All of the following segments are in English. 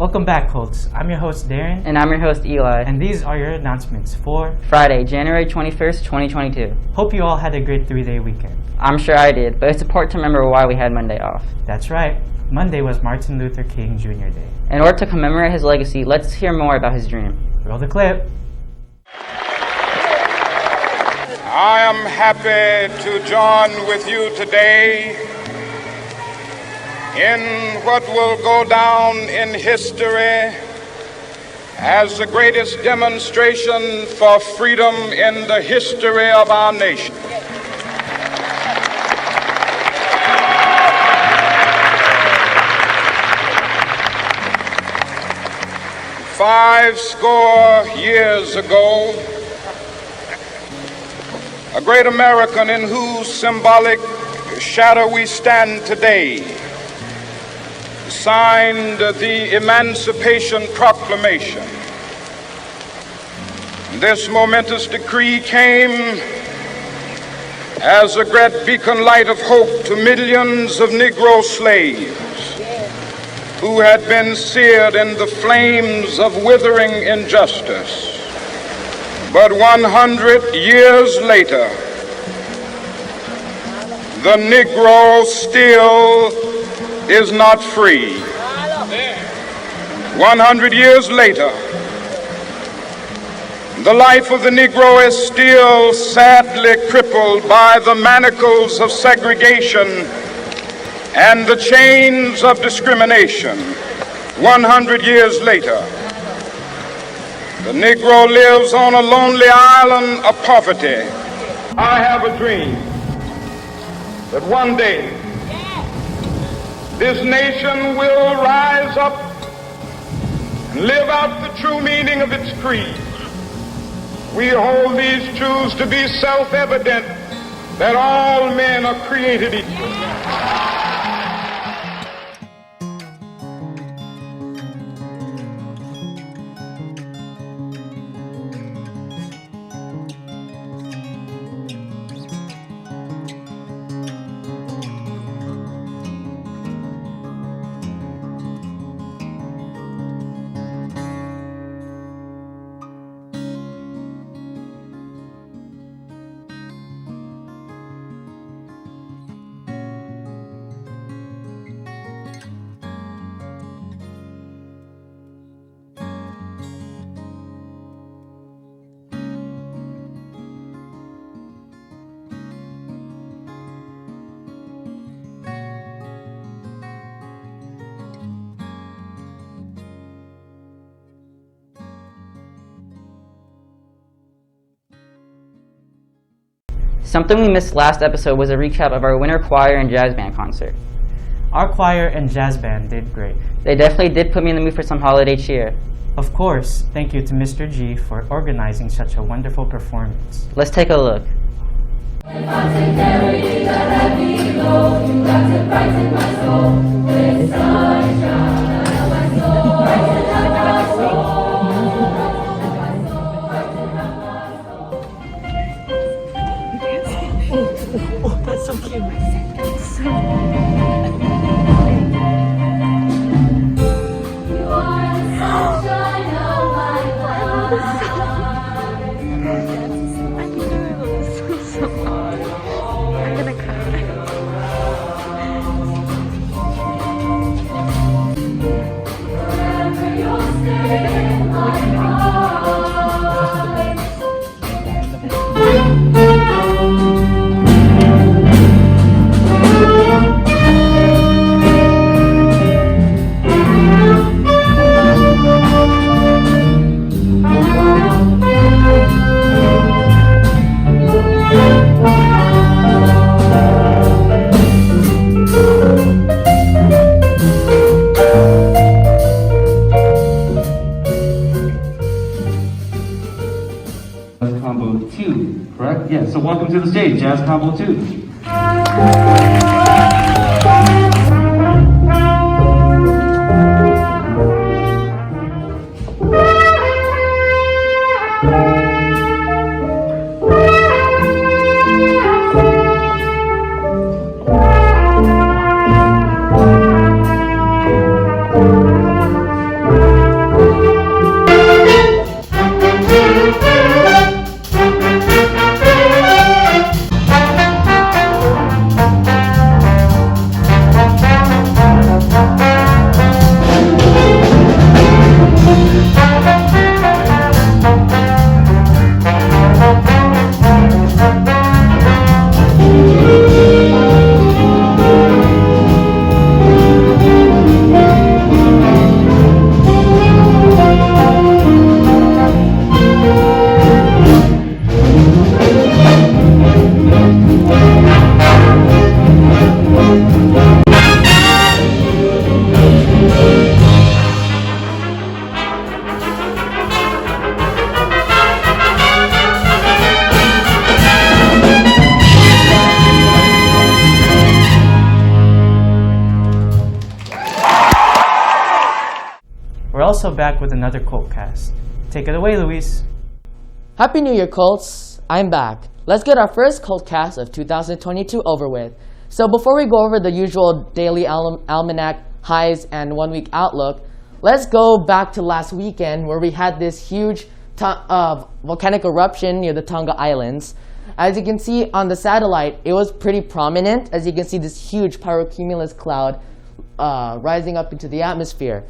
Welcome back, Colts. I'm your host, Darren. And I'm your host, Eli. And these are your announcements for Friday, January 21st, 2022. Hope you all had a great 3-day weekend. I'm sure I did, but it's important to remember why we had Monday off. That's right. Monday was Martin Luther King Jr. Day. In order to commemorate his legacy, let's hear more about his dream. Roll the clip. I am happy to join with you today in what will go down in history as the greatest demonstration for freedom in the history of our nation. Five score years ago, a great American in whose symbolic shadow we stand today signed the Emancipation Proclamation. This momentous decree came as a great beacon light of hope to millions of Negro slaves who had been seared in the flames of withering injustice. But 100 years later, the Negro still is not free. 100 years later, the life of the Negro is still sadly crippled by the manacles of segregation and the chains of discrimination. 100 years later, the Negro lives on a lonely island of poverty. I have a dream that one day this nation will rise up and live out the true meaning of its creed. We hold these truths to be self-evident, that all men are created equal. Something we missed last episode was a recap of our winter choir and jazz band concert. Our choir and jazz band did great. They definitely did put me in the mood for some holiday cheer. Of course, thank you to Mr. G for organizing such a wonderful performance. Let's take a look. That's so cute. I'm gonna cry. Combo 2, correct? Yeah, so welcome to the stage, Jazz Combo 2. also back with another Coltcast. Take it away, Luis. Happy New Year, Colts. I'm back. Let's get our first Coltcast of 2022 over with. So before we go over the usual daily almanac highs and 1 week outlook, let's go back to last weekend where we had this huge volcanic eruption near the Tonga Islands. As you can see on the satellite, it was pretty prominent. As you can see, this huge pyrocumulus cloud rising up into the atmosphere.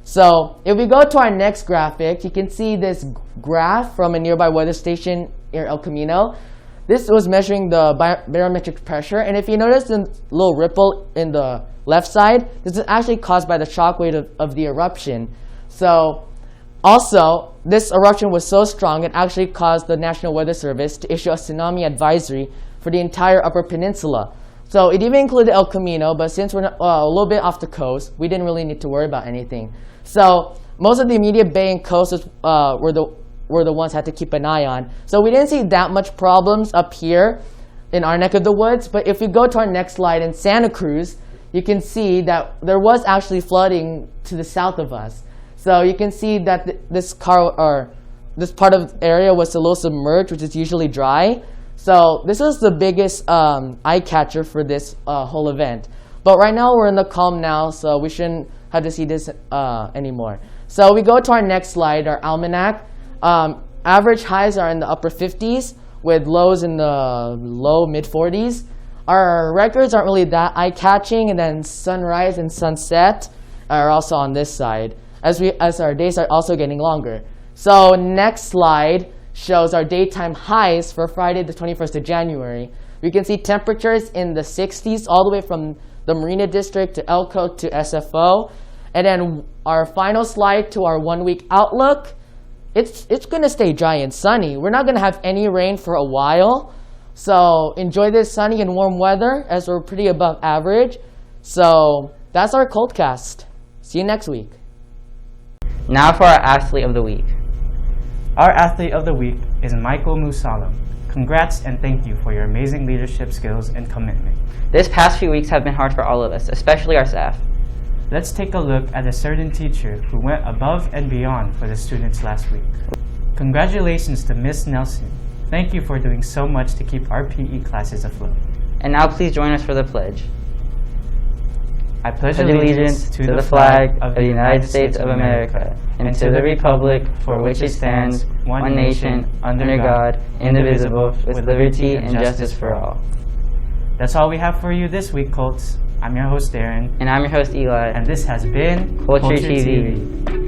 So if we go to our next graphic, you can see this graph from a nearby weather station near El Camino. This was measuring the barometric pressure, and if you notice the little ripple in the left side, this is actually caused by the shock wave of the eruption. So also, this eruption was so strong, it actually caused the National Weather Service to issue a tsunami advisory for the entire Upper Peninsula. So it even included El Camino, but since we're a little bit off the coast, we didn't really need to worry about anything. So most of the immediate bay and coasts were the ones had to keep an eye on. So we didn't see that much problems up here in our neck of the woods. But if we go to our next slide in Santa Cruz, you can see that there was actually flooding to the south of us. So you can see that this part of the area was a little submerged, which is usually dry. So this is the biggest eye catcher for this whole event. But right now we're in the calm now, so we shouldn't have to see this anymore. So we go to our next slide, our almanac. Average highs are in the upper 50s with lows in the low mid 40s. Our records aren't really that eye-catching, and then sunrise and sunset are also on this side, as our days are also getting longer. So next slide shows our daytime highs for Friday the 21st of January. We can see temperatures in the 60s all the way from the Marina District to Elko to SFO. And then our final slide to our 1 week outlook. It's going to stay dry and sunny. We're not going to have any rain for a while. So enjoy this sunny and warm weather as we're pretty above average. So that's our Coltcast. See you next week. Now for our athlete of the week. Our athlete of the week is Michael Musalam. Congrats and thank you for your amazing leadership skills and commitment. This past few weeks have been hard for all of us, especially our staff. Let's take a look at a certain teacher who went above and beyond for the students last week. Congratulations to Miss Nelson. Thank you for doing so much to keep our PE classes afloat. And now please join us for the pledge. I pledge allegiance to the flag of the United States of America and to the republic for which it stands, one nation, under God, indivisible, with liberty and justice for all. That's all we have for you this week, Colts. I'm your host, Darren. And I'm your host, Eli. And this has been Culture TV.